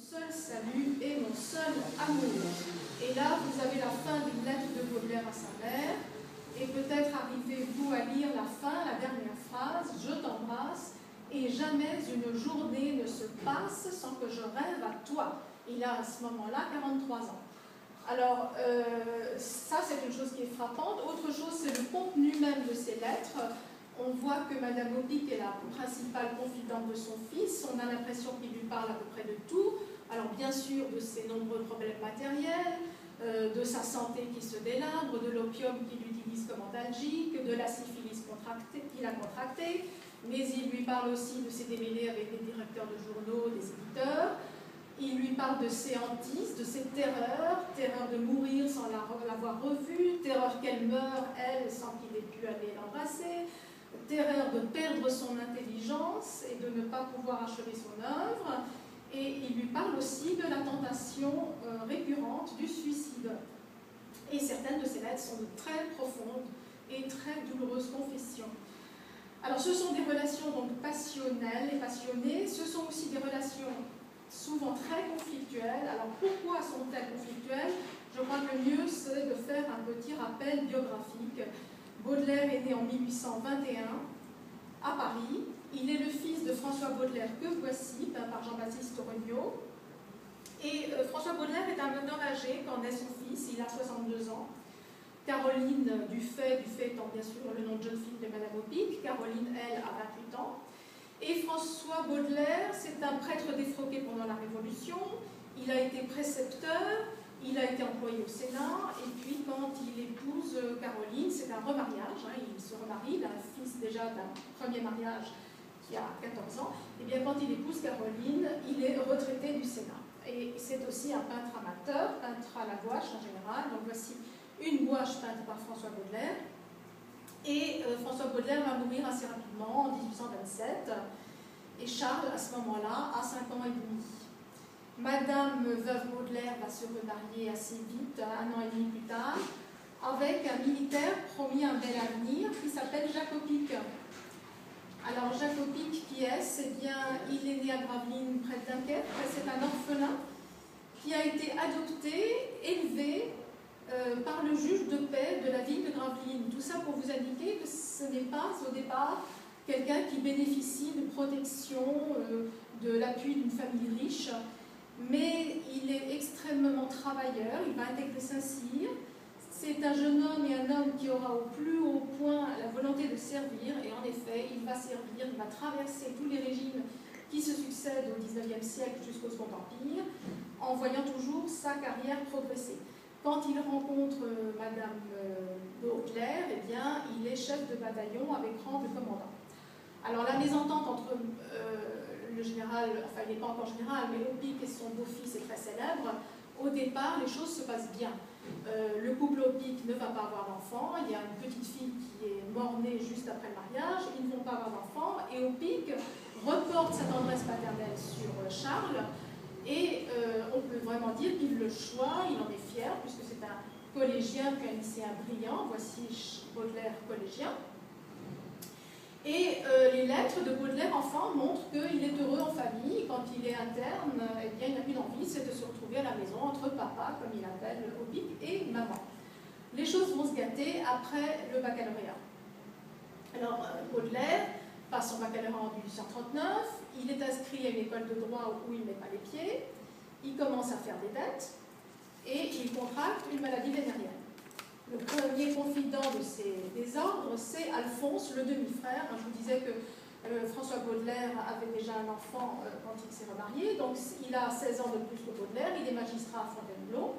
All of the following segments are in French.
seul salut et mon seul amour. Et là, vous avez la fin d'une lettre de Baudelaire à sa mère, et peut-être arrivez-vous à lire la fin, la dernière phrase, « Je t'embrasse, et jamais une journée ne se passe sans que je rêve à toi ». Il a à ce moment-là 43 ans. Alors, ça c'est une chose qui est frappante. Autre chose, c'est le contenu même de ces lettres. On voit que Madame Aubique est la principale confidente de son fils. On a l'impression qu'il lui parle à peu près de tout. Alors bien sûr de ses nombreux problèmes matériels, de sa santé qui se délabre, de l'opium qu'il utilise comme antalgique, de la syphilis qu'il a contractée, mais il lui parle aussi de ses démêlés avec les directeurs de journaux, des éditeurs. Il lui parle de ses hantises, de ses terreurs, terreur de mourir sans l'avoir revue, terreur qu'elle meure, elle, sans qu'il ait pu aller l'embrasser, terreur de perdre son intelligence et de ne pas pouvoir achever son œuvre. Et il lui parle aussi de la tentation récurrente du suicide. Et certaines de ces lettres sont de très profondes et très douloureuses confessions. Alors ce sont des relations donc passionnelles et passionnées, ce sont aussi des relations souvent très conflictuelles. Alors pourquoi sont-elles conflictuelles? Je crois que le mieux c'est de faire un petit rappel biographique. Baudelaire est né en 1821 à Paris. Il est le fils de François Baudelaire que voici, peint par Jean-Baptiste Regnault. Et François Baudelaire est un homme âgé quand naît son fils, il a 62 ans. Caroline Dufay étant bien sûr le nom de jeune fille de Madame Aubique, Caroline, elle, a 28 ans. Et François Baudelaire, c'est un prêtre défroqué pendant la Révolution, il a été précepteur, il a été employé au Sénat, et puis quand il épouse Caroline, c'est un remariage, hein, il se remarie, il a un fils déjà d'un premier mariage qui a 14 ans, et bien quand il épouse Caroline, il est retraité du Sénat. Et c'est aussi un peintre amateur, peintre à la gouache en général, donc voici une gouache peinte par François Baudelaire. Et François Baudelaire va mourir assez rapidement, en 1827, et Charles, à ce moment-là, a 5 ans et demi. Madame Veuve Baudelaire va se remarier assez vite, 1 an et demi plus tard, avec un militaire promis un bel avenir qui s'appelle Jacques Aubique. Alors Jacques Aubique, qui est-ce? Eh bien, il est né à Gravelines, près de Dunkerque. C'est un orphelin qui a été adopté, élevé par le juge de paix de la ville de Gravelines. Tout ça pour vous indiquer que ce n'est pas au départ quelqu'un qui bénéficie de protection, de l'appui d'une famille riche, mais il est extrêmement travailleur, il va intégrer Saint-Cyr. C'est un jeune homme et un homme qui aura au plus haut point la volonté de servir, et en effet, il va servir, il va traverser tous les régimes qui se succèdent au XIXe siècle jusqu'au Second Empire, en voyant toujours sa carrière progresser. Quand il rencontre Madame Baudelaire, eh bien, il est chef de bataillon avec rang de commandant. Alors la mésentente entre le général, enfin il n'est pas encore général, mais Aubique et son beau-fils est très célèbre. Au départ, les choses se passent bien. Le couple Aubique ne va pas avoir d'enfant, il y a une petite fille qui est mort-née juste après le mariage, ils ne vont pas avoir d'enfant, et Aubique reporte sa tendresse paternelle sur Charles, et on peut vraiment dire qu'il le choisit, il en est fier, puisque c'est un collégien, puis un lycéen brillant, voici Baudelaire collégien. Et les lettres de Baudelaire enfant montrent qu'il est heureux en famille. Quand il est interne, eh bien, il n'a qu'une envie, c'est de se retrouver à la maison entre papa, comme il appelle Aubique, et maman. Les choses vont se gâter après le baccalauréat. Alors, Baudelaire passe son baccalauréat en 1839, il est inscrit à une école de droit où il ne met pas les pieds, il commence à faire des dettes, et il contracte une maladie vénérienne. Le premier confident de ces désordres, c'est Alphonse, le demi-frère. Je vous disais que François Baudelaire avait déjà un enfant quand il s'est remarié, donc il a 16 ans de plus que Baudelaire, il est magistrat à Fontainebleau.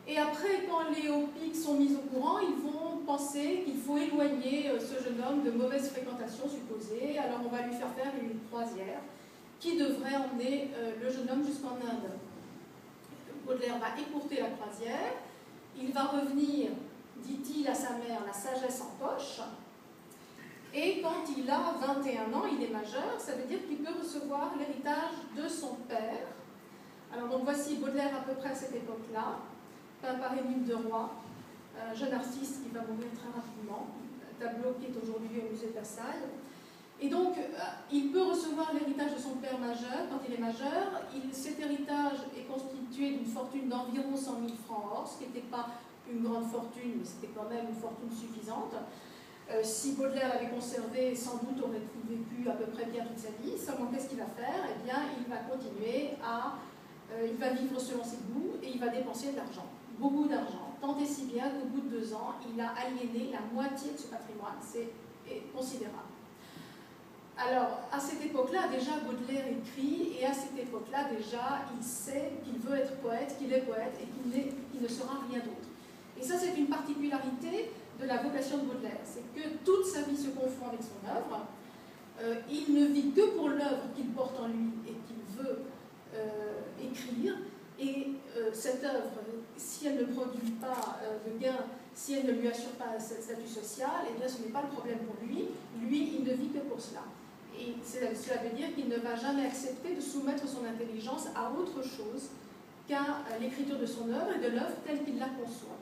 Et après, quand les Aubique sont mis au courant, ils vont penser qu'il faut éloigner ce jeune homme de mauvaises fréquentations supposées, alors on va lui faire faire une croisière qui devrait emmener le jeune homme jusqu'en Inde. Baudelaire va écourter la croisière. Il va revenir, dit-il à sa mère, la sagesse en poche. Et quand il a 21 ans, il est majeur, ça veut dire qu'il peut recevoir l'héritage de son père. Alors donc voici Baudelaire à peu près à cette époque-là, peint par Émile de Roy, un jeune artiste qui va mourir très rapidement, un tableau qui est aujourd'hui au musée de Versailles. Et donc, il peut recevoir l'héritage de son père majeur quand il il est majeur. Cet héritage est constitué d'une fortune d'environ 100 000 francs or, ce qui n'était pas une grande fortune, mais c'était quand même une fortune suffisante. Si Baudelaire l'avait conservé, sans doute aurait-il vécu à peu près bien toute sa vie. Seulement, qu'est-ce qu'il va faire? Eh bien, il va continuer à... il va vivre selon ses goûts et il va dépenser de l'argent, beaucoup d'argent, tant et si bien qu'au bout de 2 ans, il a aliéné la moitié de ce patrimoine. C'est considérable. Alors, à cette époque-là, déjà, Baudelaire écrit, et à cette époque-là, déjà, il sait qu'il veut être poète, qu'il est poète, et qu'il ne sera rien d'autre. Et ça, c'est une particularité de la vocation de Baudelaire, c'est que toute sa vie se confond avec son œuvre. Il ne vit que pour l'œuvre qu'il porte en lui et qu'il veut écrire, et cette œuvre, si elle ne produit pas de gain, si elle ne lui assure pas ce statut social, eh bien ce n'est pas le problème pour lui. Lui, il ne vit que pour cela. Et cela veut dire qu'il ne va jamais accepter de soumettre son intelligence à autre chose qu'à l'écriture de son œuvre et de l'œuvre telle qu'il la conçoit.